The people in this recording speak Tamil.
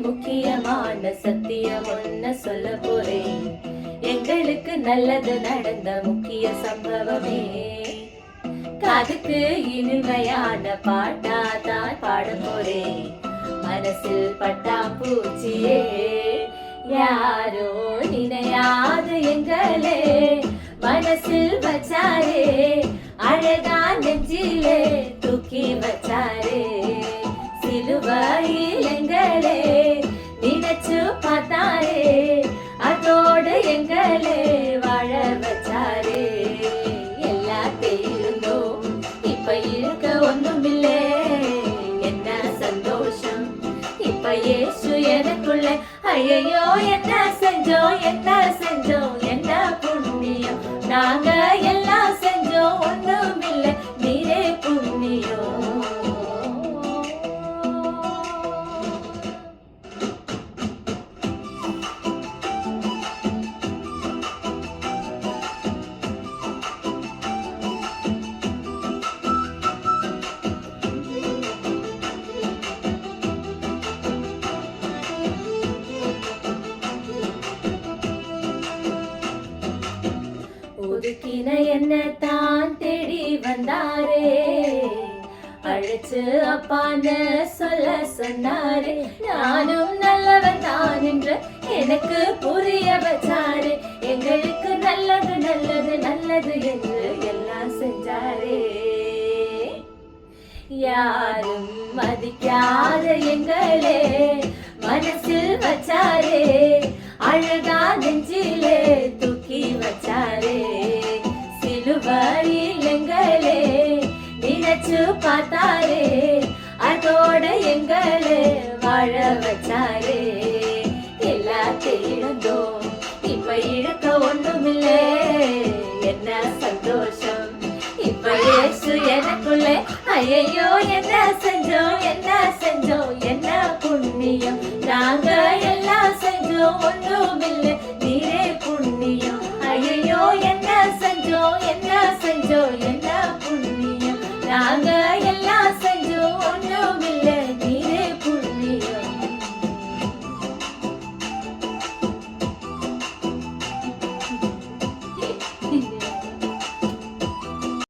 முக்கியமான சத்தியம் ஒன்ன சொல்ல போறேன். எங்களுக்கு நல்லது நடந்த முக்கிய சம்பவமே. காதுக்கு இனிமையான பாட்டா தான் பாட போறேன். மனசில் பட்டாம்பூச்சியே யாரோ நினையாத எங்களே மனசில் வச்சாரே, அழகா நெஞ்சிலே தூக்கி வச்சாரே. சிலுவையில் எங்களே நினைச்சு பார்த்தாரே, அதோட எங்களே வாழ வச்சாரே. எல்லாத்தையும் இருந்தோம், இப்ப இருக்க ஒண்ணுமில்லே. என்ன சந்தோஷம் இப்ப இயேசு எனக்குள்ள. ஐயோ என்ன செஞ்சோம் என்ன செஞ்சோம் என்ன புண்ணியம், நாங்க எல்லாம் செஞ்சோம் ஒண்ணுமில்லை, நீரே புண்ணியம். ஒதுக்கின என்ன தான் தேடி வந்தாரே, அழைச்சு அப்பான்னு சொல்ல சொன்னாரே. நானும் நல்லவன் தான் என்று எனக்கு புரிய வச்சாரே. எங்களுக்கு நல்லது நல்லது நல்லது என்று எல்லாம் செஞ்சாரே. யாரும் மதிக்காத எங்களே மனசில் வச்சாரே, அழகா நெஞ்சிலே தூக்கி வச்சாரே. சிலுவையில் எங்களே நினைச்சு பார்த்தாரே, அதோட எங்களே வாழ வச்சாரே. எல்லாத்தையும் இழந்தோம், இப்ப இழக்க ஒண்ணுமில்லே. என்ன சந்தோஷம் இப்ப இயேசு எனக்குள்ளே. ஐயோ என்ன செஞ்சோம் என்ன செஞ்சோம் என்ன புண்ணியம், நாங்க எல்லாம் செஞ்சோம் ஒண்ணுமில்லை, நீரே புண்ணியம். ஐயோ என்ன செஞ்சோம் என்ன செஞ்சோம்